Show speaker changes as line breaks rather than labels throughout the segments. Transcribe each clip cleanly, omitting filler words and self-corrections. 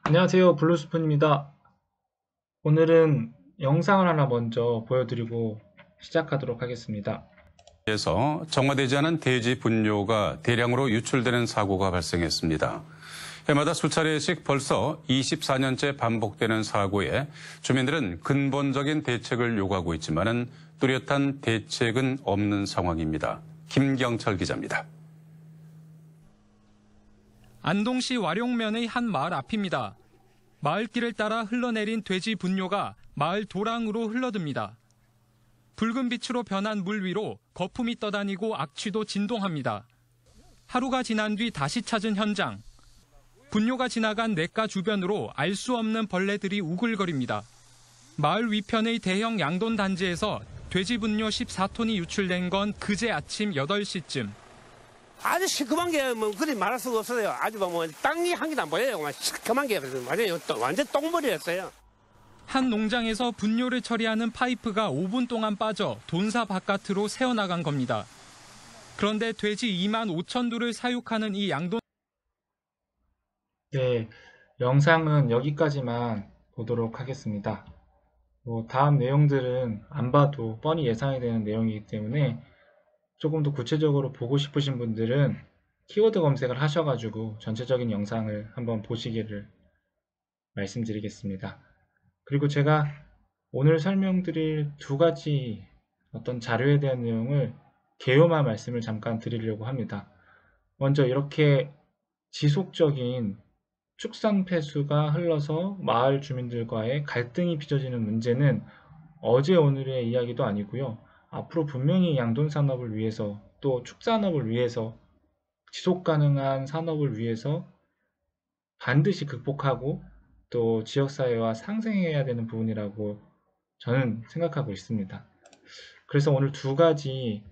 안녕하세요. 블루스푼입니다. 오늘은 영상을 하나 먼저 보여드리고 시작하도록 하겠습니다.
에서 정화되지 않은 대지 분뇨가 대량으로 유출되는 사고가 발생했습니다. 해마다 수차례씩 벌써 24년째 반복되는 사고에 주민들은 근본적인 대책을 요구하고 있지만은 뚜렷한 대책은 없는 상황입니다. 김경철 기자입니다.
안동시 와룡면의 한 마을 앞입니다. 마을길을 따라 흘러내린 돼지 분뇨가 마을 도랑으로 흘러듭니다. 붉은 빛으로 변한 물 위로 거품이 떠다니고 악취도 진동합니다. 하루가 지난 뒤 다시 찾은 현장. 분뇨가 지나간 냇가 주변으로 알 수 없는 벌레들이 우글거립니다. 마을 위편의 대형 양돈 단지에서 돼지 분뇨 14톤이 유출된 건 그제 아침 8시쯤.
아주 시커먼 게 뭐 그리 말할 수가 없어요. 아주 뭐 땅이 한 개도 안 보여요. 막 시커먼 게 완전 똥물이었어요.
한 농장에서 분뇨를 처리하는 파이프가 5분 동안 빠져 돈사 바깥으로 새어나간 겁니다. 그런데 돼지 2만 5천 두를 사육하는 이 양돈.
네, 영상은 여기까지만 보도록 하겠습니다. 다음 내용들은 안 봐도 뻔히 예상이 되는 내용이기 때문에 조금 더 구체적으로 보고 싶으신 분들은 키워드 검색을 하셔가지고 전체적인 영상을 한번 보시기를 말씀드리겠습니다. 그리고 제가 오늘 설명드릴 두 가지 어떤 자료에 대한 내용을 개요만 말씀을 잠깐 드리려고 합니다. 먼저 이렇게 지속적인 축산 폐수가 흘러서 마을 주민들과의 갈등이 빚어지는 문제는 어제 오늘의 이야기도 아니고요. 앞으로 분명히 양돈 산업을 위해서 또 축산업을 위해서 지속 가능한 산업을 위해서 반드시 극복하고 또 지역사회와 상생해야 되는 부분이라고 저는 생각하고 있습니다. 그래서 오늘 두 가지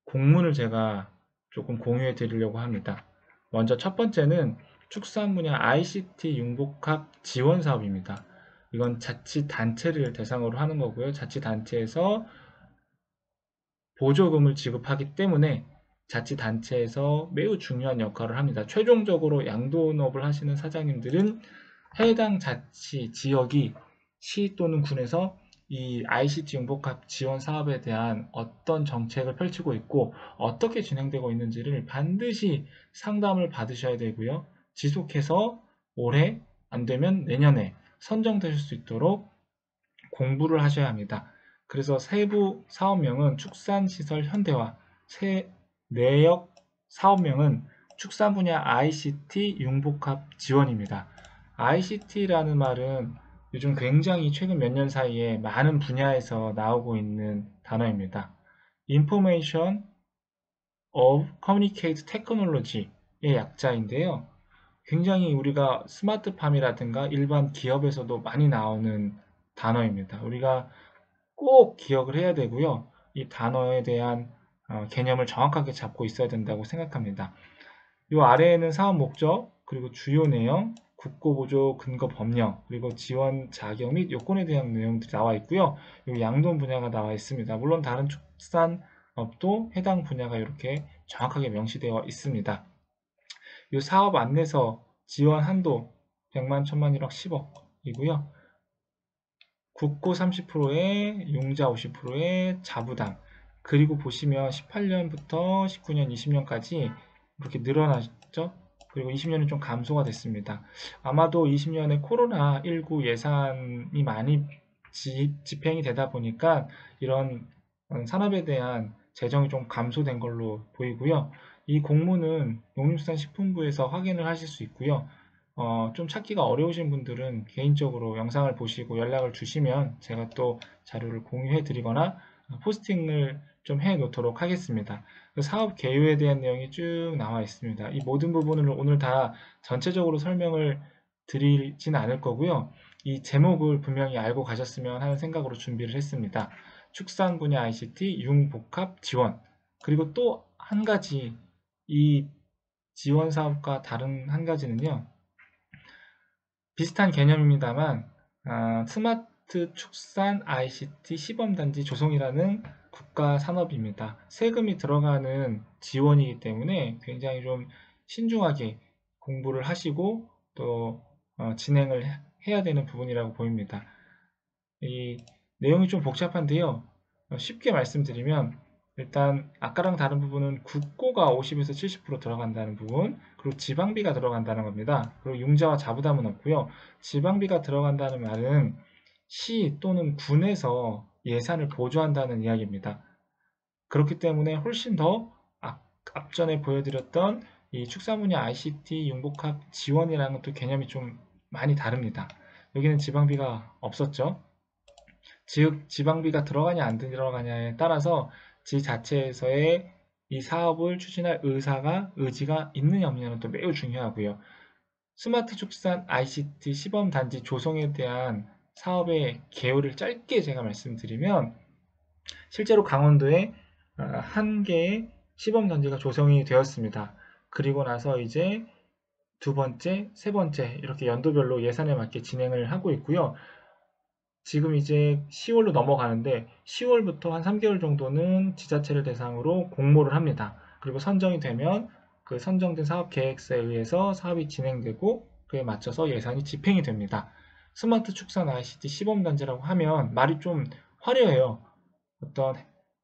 공문을 제가 조금 공유해 드리려고 합니다. 먼저 첫 번째는 축산 분야 ICT 융복합 지원 사업입니다. 이건 자치단체를 대상으로 하는 거고요. 자치단체에서 보조금을 지급하기 때문에 자치단체에서 매우 중요한 역할을 합니다. 최종적으로 양돈업을 하시는 사장님들은 해당 자치 지역이 시 또는 군에서 이 ICT 융복합 지원 사업에 대한 어떤 정책을 펼치고 있고 어떻게 진행되고 있는지를 반드시 상담을 받으셔야 되고요. 지속해서 올해 안 되면 내년에 선정되실 수 있도록 공부를 하셔야 합니다. 그래서 세부 사업명은 축산시설 현대화, 내역 사업명은 축산 분야 ICT 융복합 지원입니다. ICT라는 말은 요즘 굉장히 최근 몇 년 사이에 많은 분야에서 나오고 있는 단어입니다. Information of Communicate Technology의 약자인데요. 굉장히 우리가 스마트팜이라든가 일반 기업에서도 많이 나오는 단어입니다. 우리가 꼭 기억을 해야 되고요. 이 단어에 대한 개념을 정확하게 잡고 있어야 된다고 생각합니다. 이 아래에는 사업 목적, 그리고 주요 내용, 국고보조 근거 법령, 그리고 지원 자격 및 요건에 대한 내용들이 나와 있고요. 이 양돈 분야가 나와 있습니다. 물론 다른 축산업도 해당 분야가 이렇게 정확하게 명시되어 있습니다. 이 사업 안내서 지원 한도 100만, 1000만, 1억, 10억이고요. 국고 30%에 융자 50%에 자부담, 그리고 보시면 18년부터 19년, 20년까지 이렇게 늘어났죠. 그리고 20년은 좀 감소가 됐습니다. 아마도 20년에 코로나19 예산이 많이 집행이 되다 보니까 이런 산업에 대한 재정이 좀 감소된 걸로 보이고요. 이 공문은 농림수산식품부에서 확인을 하실 수 있고요. 좀 찾기가 어려우신 분들은 개인적으로 영상을 보시고 연락을 주시면 제가 또 자료를 공유해 드리거나 포스팅을 좀 해 놓도록 하겠습니다. 그 사업 개요에 대한 내용이 쭉 나와 있습니다. 이 모든 부분을 오늘 다 전체적으로 설명을 드리진 않을 거고요. 이 제목을 분명히 알고 가셨으면 하는 생각으로 준비를 했습니다. 축산 분야 ICT 융복합 지원. 그리고 또 한 가지 이 지원 사업과 다른 한 가지는요. 비슷한 개념입니다만 스마트 축산 ICT 시범단지 조성이라는 국가 산업입니다. 세금이 들어가는 지원이기 때문에 굉장히 좀 신중하게 공부를 하시고 또 진행을 해야 되는 부분이라고 보입니다. 이 내용이 좀 복잡한데요. 쉽게 말씀드리면 일단 아까랑 다른 부분은 국고가 50에서 70% 들어간다는 부분, 그리고 지방비가 들어간다는 겁니다. 그리고 융자와 자부담은 없고요. 지방비가 들어간다는 말은 시 또는 군에서 예산을 보조한다는 이야기입니다. 그렇기 때문에 훨씬 더 앞전에 보여드렸던 이 축사분야 ICT 융복합 지원이라는 또 개념이 좀 많이 다릅니다. 여기는 지방비가 없었죠. 즉 지방비가 들어가냐 안 들어가냐에 따라서 지자체에서의 이 사업을 추진할 의지가 있느냐 없느냐는 또 매우 중요하고요. 스마트 축산 ICT 시범단지 조성에 대한 사업의 개요를 짧게 제가 말씀드리면 실제로 강원도에 한 개의 시범단지가 조성이 되었습니다. 그리고 나서 이제 두 번째, 세 번째 이렇게 연도별로 예산에 맞게 진행을 하고 있고요. 지금 이제 10월로 넘어가는데 10월부터 한 3개월 정도는 지자체를 대상으로 공모를 합니다. 그리고 선정이 되면 그 선정된 사업 계획서에 의해서 사업이 진행되고 그에 맞춰서 예산이 집행이 됩니다. 스마트 축산 ICT 시범단지라고 하면 말이 좀 화려해요. 어떤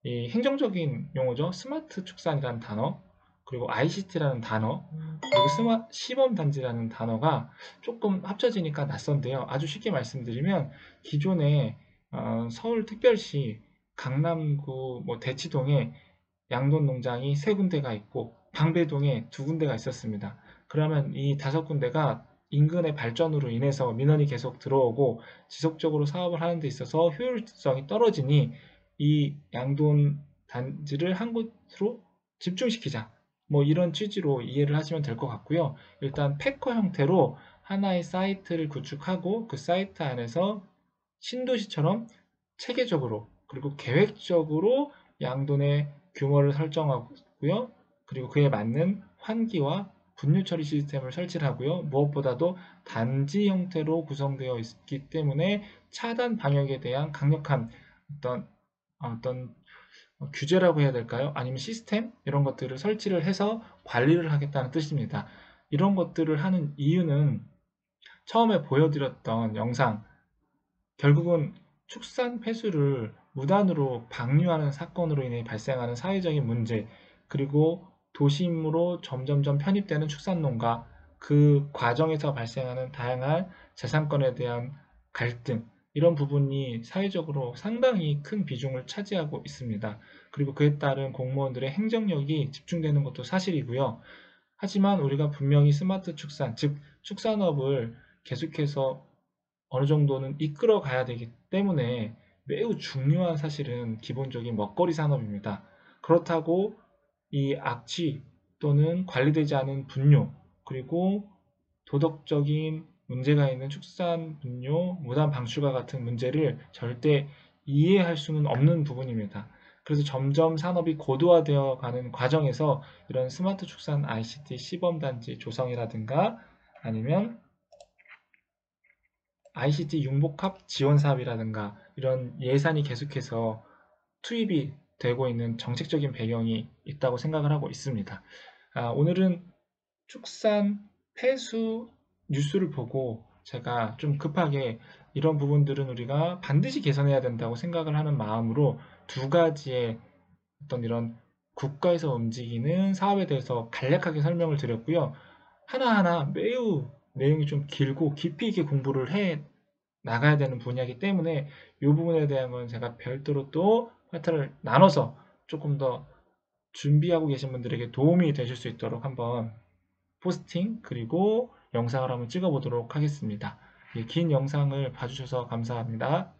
이 행정적인 용어죠. 스마트 축산이라는 단어, 그리고 ICT라는 단어, 그리고 시범단지라는 단어가 조금 합쳐지니까 낯선데요. 아주 쉽게 말씀드리면 기존에 서울특별시 강남구 대치동에 양돈 농장이 3군데가 있고 방배동에 2군데가 있었습니다. 그러면 이 5군데가 인근의 발전으로 인해서 민원이 계속 들어오고 지속적으로 사업을 하는 데 있어서 효율성이 떨어지니 이 양돈 단지를 한 곳으로 집중시키자. 이런 취지로 이해를 하시면 될 것 같고요. 일단 패커 형태로 하나의 사이트를 구축하고 그 사이트 안에서 신도시처럼 체계적으로 그리고 계획적으로 양돈의 규모를 설정하고요. 그리고 그에 맞는 환기와 분유 처리 시스템을 설치를 하고요. 무엇보다도 단지 형태로 구성되어 있기 때문에 차단 방역에 대한 강력한 어떤 규제라고 해야 될까요? 아니면 시스템? 이런 것들을 설치를 해서 관리를 하겠다는 뜻입니다. 이런 것들을 하는 이유는 처음에 보여드렸던 영상, 결국은 축산 폐수를 무단으로 방류하는 사건으로 인해 발생하는 사회적인 문제, 그리고 도심으로 점점점 편입되는 축산농가, 그 과정에서 발생하는 다양한 재산권에 대한 갈등, 이런 부분이 사회적으로 상당히 큰 비중을 차지하고 있습니다. 그리고 그에 따른 공무원들의 행정력이 집중되는 것도 사실이고요. 하지만 우리가 분명히 스마트 축산, 즉 축산업을 계속해서 어느 정도는 이끌어 가야 되기 때문에 매우 중요한 사실은 기본적인 먹거리 산업입니다. 그렇다고 이 악취 또는 관리되지 않은 분뇨, 그리고 도덕적인 문제가 있는 축산 분뇨, 무단 방출과 같은 문제를 절대 이해할 수는 없는 부분입니다. 그래서 점점 산업이 고도화되어 가는 과정에서 이런 스마트 축산 ICT 시범단지 조성이라든가 아니면 ICT 융복합 지원 사업이라든가 이런 예산이 계속해서 투입이 되고 있는 정책적인 배경이 있다고 생각을 하고 있습니다. 오늘은 축산 폐수 뉴스를 보고 제가 좀 급하게 이런 부분들은 우리가 반드시 개선해야 된다고 생각을 하는 마음으로 2가지의 어떤 이런 국가에서 움직이는 사업에 대해서 간략하게 설명을 드렸고요. 하나하나 매우 내용이 좀 길고 깊이 있게 공부를 해 나가야 되는 분야이기 때문에 이 부분에 대한 건 제가 별도로 또 파트를 나눠서 조금 더 준비하고 계신 분들에게 도움이 되실 수 있도록 한번 포스팅 그리고 영상을 한번 찍어 보도록 하겠습니다. 긴 영상을 봐주셔서 감사합니다.